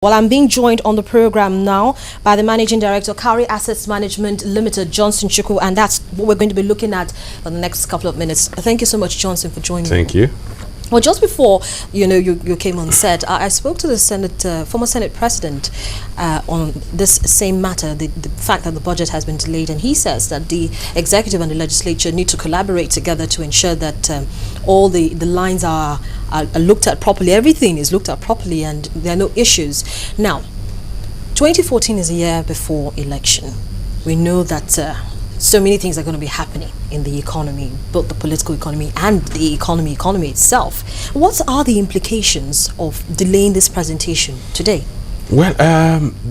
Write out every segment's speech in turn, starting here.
Well, I'm being joined on the program now by the Managing Director, Cowry Assets Management Limited, Johnson Chukwu, and that's what we're going to be looking at for the next couple of minutes. Thank you so much, Johnson, for joining me. Thank you. Well, just before you came on set, I spoke to the former Senate President on this same matter, the fact that the budget has been delayed, and he says that the executive and the legislature need to collaborate together to ensure that all the lines are looked at properly, everything is looked at properly, and there are no issues. Now, 2014 is a year before election. We know that so many things are going to be happening in the economy, both the political economy and the economy itself. What are the implications of delaying this presentation today? Well,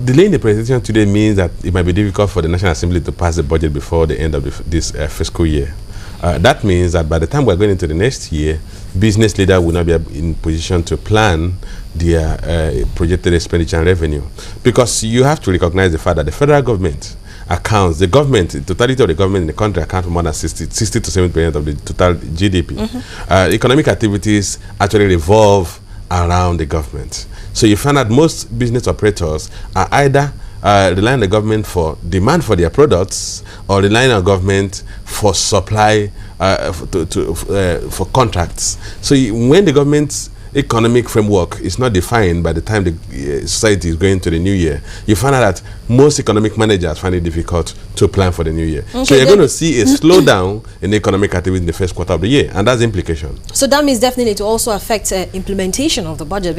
delaying the presentation today means that it might be difficult for the National Assembly to pass the budget before the end of this fiscal year. That means that by the time we're going into the next year, business leaders will not be in position to plan their projected expenditure and revenue. Because you have to recognize the fact that the federal government accounts, the totality of the government in the country accounts for more than 60 to 70% of the total GDP. Economic activities actually revolve around the government. So you find that most business operators are either relying on the government for demand for their products or relying on government for supply for contracts. So when the government's economic framework is not defined by the time the society is going to the new year, you find out that most economic managers find it difficult to plan for the new year. Okay, so you're going to see a slowdown in economic activity in the first quarter of the year, and that's the implication. So that means definitely to also affect implementation of the budget,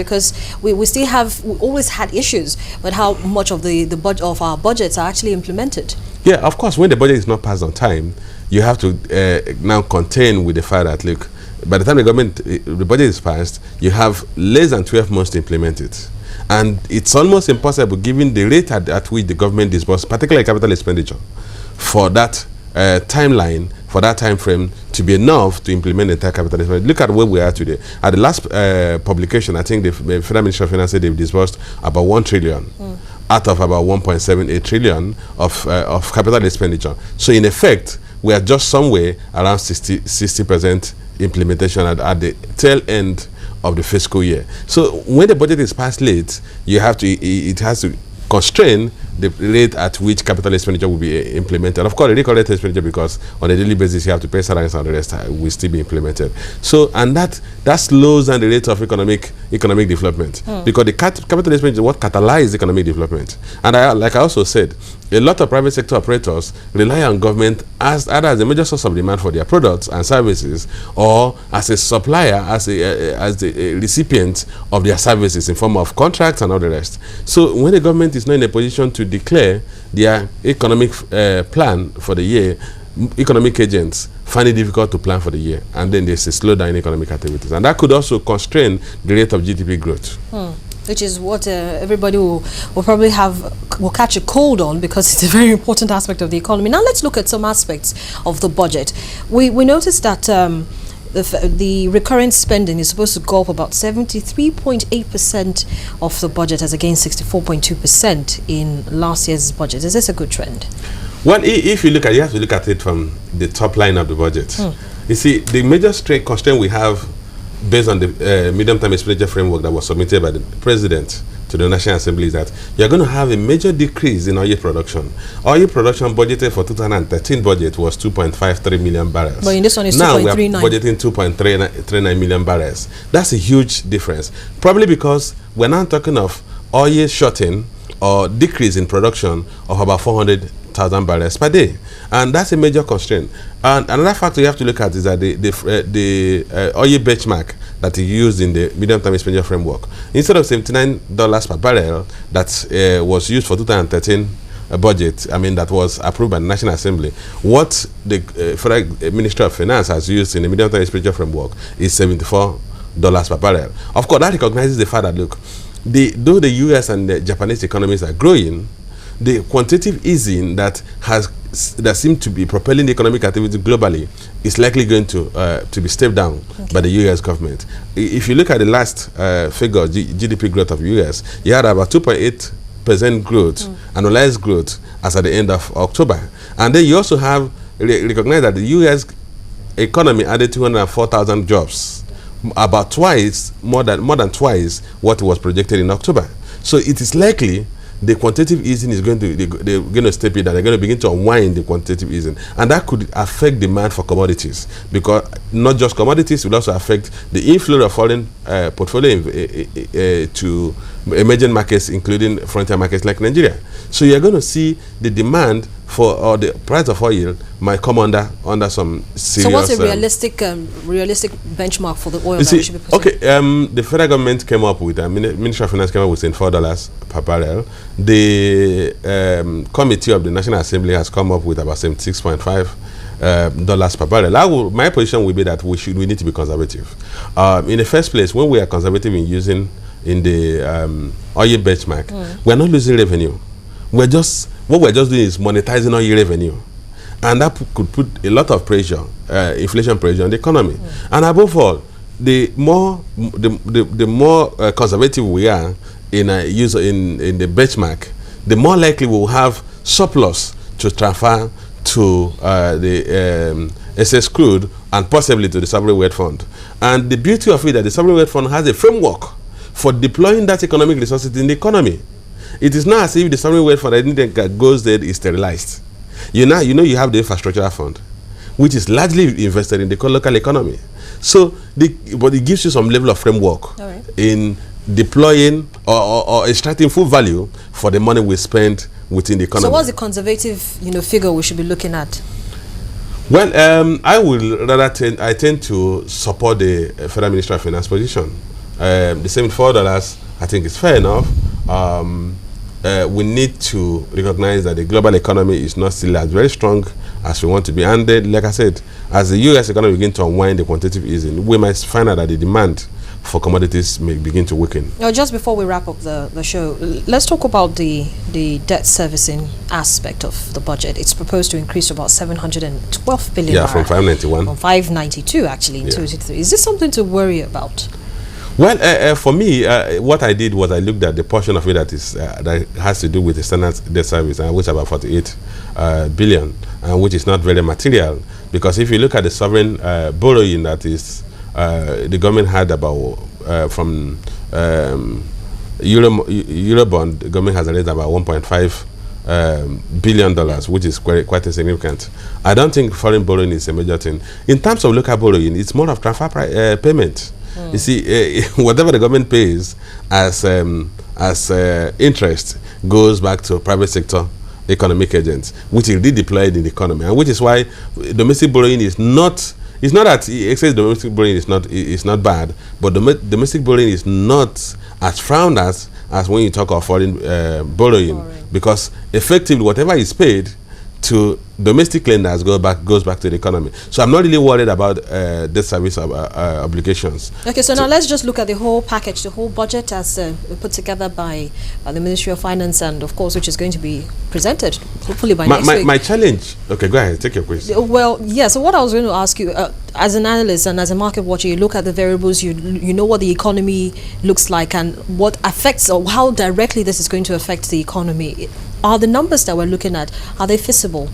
we always had issues with how much of our budgets are actually implemented. Yeah, of course, when the budget is not passed on time, you have to now contend with the fact that, look, by the time the budget is passed, you have less than 12 months to implement it. And it's almost impossible, given the rate at which the government disburses, particularly capital expenditure, for that timeline, for that time frame to be enough to implement the entire capital expenditure. Look at where we are today. At the last publication, I think the Federal Ministry of Finance said they've disbursed about 1 trillion out of about 1.78 trillion of capital expenditure. So in effect, we are just somewhere around 60% implementation at the tail end of the fiscal year. So when the budget is passed late, it has to constrain the rate at which capital expenditure will be implemented. Of course, the recurrent expenditure, because on a daily basis you have to pay salaries and the rest will still be implemented. So, and that slows down the rate of economic development, because the capital expenditure is what catalyzes economic development. And like I also said, a lot of private sector operators rely on government either as a major source of demand for their products and services, or as a supplier, as the recipient of their services in form of contracts and all the rest. So when the government is not in a position to declare their economic plan for the year, economic agents find it difficult to plan for the year, and then there's a slowdown in economic activities, and that could also constrain the rate of GDP growth. Which is what everybody will probably catch a cold on, because it's a very important aspect of the economy. Now let's look at some aspects of the budget. We noticed that the recurrent spending is supposed to go up about 73.8% of the budget, as against 64.2% in last year's budget. Is this a good trend? Well, if you look at it, you have to look at it from the top line of the budget. You see, the major constraint we have based on the medium-term expenditure framework that was submitted by the President to the National Assembly is that you're going to have a major decrease in oil production. Oil production budgeted for 2013 budget was 2.53 million barrels. But in this one is 2.39. Now we are budgeting 2.39 million barrels. That's a huge difference. Probably because we're now talking of oil shorting or decrease in production of about 400,000 barrels per day, and that's a major constraint. And another factor you have to look at is that the oil benchmark that is used in the medium-term expenditure framework, instead of $79 per barrel that was used for 2013 budget, that was approved by the National Assembly, what the Federal Ministry of Finance has used in the medium-term expenditure framework is $74 per barrel. Of course, that recognizes the fact that, look, though the US and the Japanese economies are growing, the quantitative easing that seems to be propelling the economic activity globally is likely going to be stepped down by the US government. If you look at the last figure, GDP growth of the US, you had about 2.8% growth, annualized growth, as at the end of October. And then you also have recognize that the US economy added 204,000 jobs, about more than twice what was projected in October. So it is likely the quantitative easing is going to they're going to step in, and they're going to begin to unwind the quantitative easing, and that could affect demand for commodities, because not just commodities, will also affect the inflow of foreign portfolio to emerging markets, including frontier markets like Nigeria. So you're going to see the demand for, or the price of oil might come under some serious. So what's a realistic benchmark for the oil that we should be pursuing? Okay, the federal government came up with, Ministry of Finance came up with saying $4 per barrel. The committee of the National Assembly has come up with about $76.5 dollars per barrel. My position will be that we need to be conservative. In the first place, when we are conservative in using in the oil benchmark, we're not losing revenue. What we're just doing is monetizing oil revenue, and that could put a lot of pressure, inflation pressure on the economy. And above all, the more conservative we are in the benchmark, the more likely we will have surplus to transfer to the excess crude and possibly to the sovereign wealth fund. And the beauty of it is that the sovereign wealth fund has a framework for deploying that economic resources in the economy. It is not as if the sovereign wealth fund, anything that goes there is sterilized. You know you have the infrastructure fund, which is largely invested in the local economy. So, but it gives you some level of framework in deploying or extracting full value for the money we spend within the economy. So, what's the conservative, figure we should be looking at? Well, I will rather I tend to support the Federal Ministry of Finance position. The same $4, I think, is fair enough. We need to recognize that the global economy is not still as very strong as we want to be. And then, like I said, as the U.S. economy begins to unwind the quantitative easing, we might find out that the demand for commodities may begin to weaken. Now, just before we wrap up the show, let's talk about the debt servicing aspect of the budget. It's proposed to increase to about 712 billion. Yeah, from 591. From 592, actually, in 2023. Is this something to worry about? Well, for me, what I did was I looked at the portion of it that has to do with the standard debt service, which is about 48 billion, which is not very material, because if you look at the sovereign borrowing that is the government had about from Eurobond, the government has raised about $1.5 billion, which is quite insignificant. I don't think foreign borrowing is a major thing. In terms of local borrowing, it's more of transfer payment. You see, whatever the government pays as interest goes back to private sector economic agents, which is redeployed in the economy, and which is why domestic borrowing is not. It's not that excess domestic borrowing is not bad, but domestic borrowing is not as frowned as when you talk of foreign borrowing, because effectively whatever is paid to domestic lenders goes back to the economy. So I'm not really worried about debt service obligations. Okay, so now let's just look at the whole package, the whole budget as put together by the Ministry of Finance, and of course, which is going to be presented hopefully by next week. My challenge. Okay, go ahead. Take your question. Well, yeah. So what I was going to ask you, as an analyst and as a market watcher, you look at the variables. You know what the economy looks like and what affects or how directly this is going to affect the economy. Are the numbers that we're looking at, are they feasible?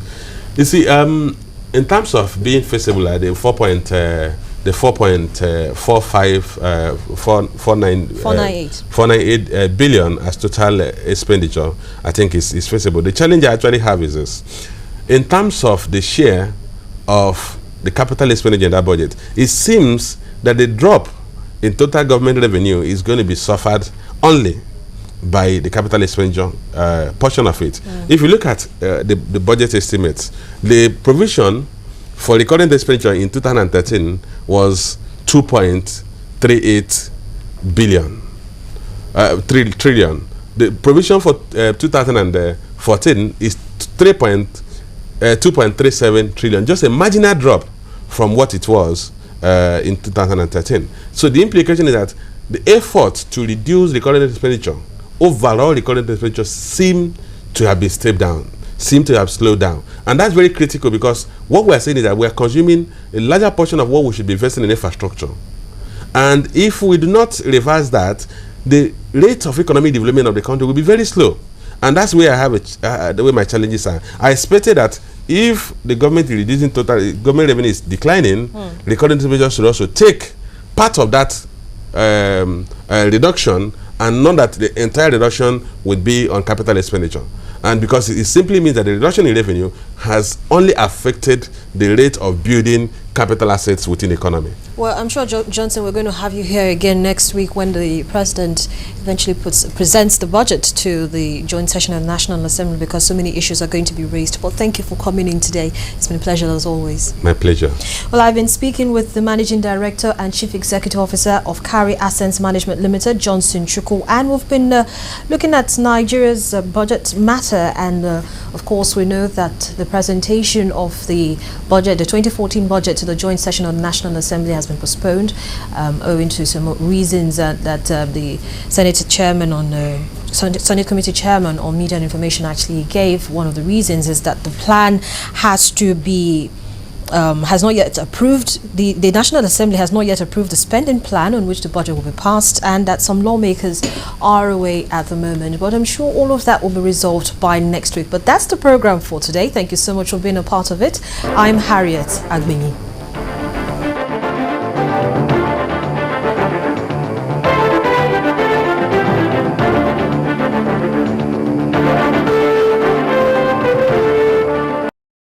You see, in terms of being feasible, the 498 billion as total expenditure, I think is feasible. The challenge I actually have is this: in terms of the share of the capital expenditure in that budget, it seems that the drop in total government revenue is going to be suffered only by the capital expenditure portion of it. If you look at the budget estimates, the provision for the current expenditure in 2013 was 2.38 billion, trillion. The provision for 2014 is 2.37 trillion, just a marginal drop from what it was in 2013. So the implication is that the effort to reduce the current expenditure, overall the current expenditure, seem to have been stepped down, seem to have slowed down. And that's very critical, because what we're saying is that we're consuming a larger portion of what we should be investing in infrastructure. And if we do not reverse that, the rate of economic development of the country will be very slow. And that's where I have the way my challenges are. I expected that if the government is reducing total government revenue is declining, the current expenditure should also take part of that reduction and not that the entire reduction would be on capital expenditure. And because it simply means that the reduction in revenue has only affected the rate of building capital assets within the economy. Well, I'm sure, Johnson, we're going to have you here again next week when the President eventually presents the budget to the joint session of the National Assembly, because so many issues are going to be raised. But thank you for coming in today. It's been a pleasure as always. My pleasure. Well, I've been speaking with the Managing Director and Chief Executive Officer of Carry Assets Management Limited, Johnson Chukwu, and we've been looking at Nigeria's budget matter, and of course we know that the presentation of the budget, the 2014 budget, to the joint session of the National Assembly has been postponed owing to some reasons that the Senate Chairman Senate Committee Chairman on Media and Information actually gave. One of the reasons is that the plan has to be has not yet approved, the National Assembly has not yet approved the spending plan on which the budget will be passed, and that some lawmakers are away at the moment. But I'm sure all of that will be resolved by next week. But that's the program for today. Thank you so much for being a part of it. I'm Harriet Agbini.